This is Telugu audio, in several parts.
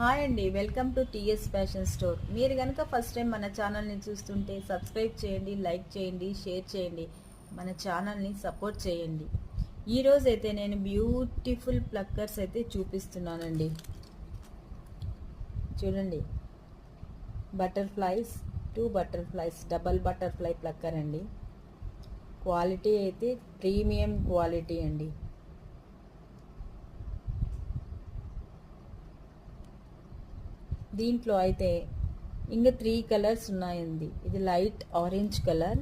హాయ్ అండి, welcome to TS fashion store. మీరు కనుక ఫస్ట్ టైం మన ఛానల్ని చూస్తుంటే సబ్స్క్రైబ్ చేయండి, లైక్ చేయండి, షేర్ చేయండి, మన ఛానల్ని సపోర్ట్ చేయండి. ఈరోజు అయితే నేను బ్యూటిఫుల్ ప్లక్కర్స్ అయితే చూపిస్తున్నానండి. చూడండి, butterflies, 2 butterflies, double butterfly plucker అండి. క్వాలిటీ అయితే ప్రీమియం క్వాలిటీ అండి. దీంట్లో అయితే ఇంకా 3 కలర్స్ ఉన్నాయండి. ఇది light orange colour,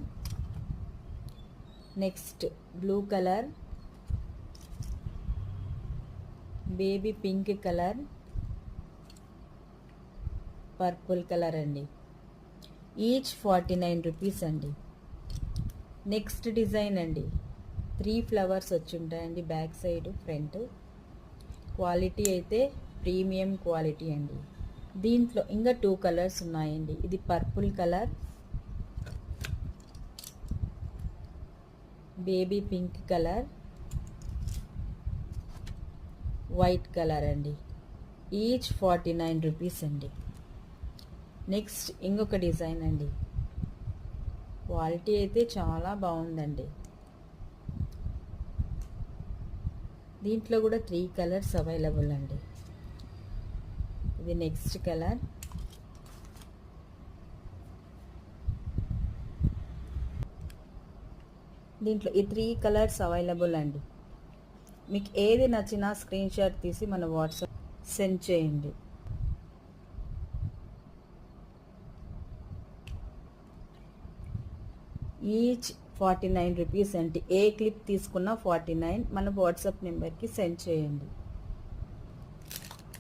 next blue colour, baby pink colour, purple colour అండి. ఈచ్ 49 రూపీస్ అండి. నెక్స్ట్ డిజైన్ అండి, 3 ఫ్లవర్స్ వచ్చి ఉంటాయండి బ్యాక్ సైడ్, ఫ్రంట్. క్వాలిటీ అయితే ప్రీమియం క్వాలిటీ అండి. దీంట్లో ఇంకా 2 కలర్స్ ఉన్నాయండి. ఇది purple colour, baby pink colour, white colour అండి. ఈచ్ 49 రూపీస్ అండి. నెక్స్ట్ ఇంకొక డిజైన్ అండి. క్వాలిటీ అయితే చాలా బాగుందండి. దీంట్లో కూడా 3 కలర్స్ అవైలబుల్ అండి. ఇది నెక్స్ట్ కలర్, దీంట్లో ఈ 3 కలర్స్ అవైలబుల్ అండి. మీకు ఏది నచ్చినా స్క్రీన్ షాట్ తీసి మన వాట్సాప్ సెండ్ చేయండి. ఈచ్ 49 రూపీస్ అంటే ఏ క్లిప్ తీసుకున్నా 49 మన వాట్సాప్ నెంబర్కి సెండ్ చేయండి.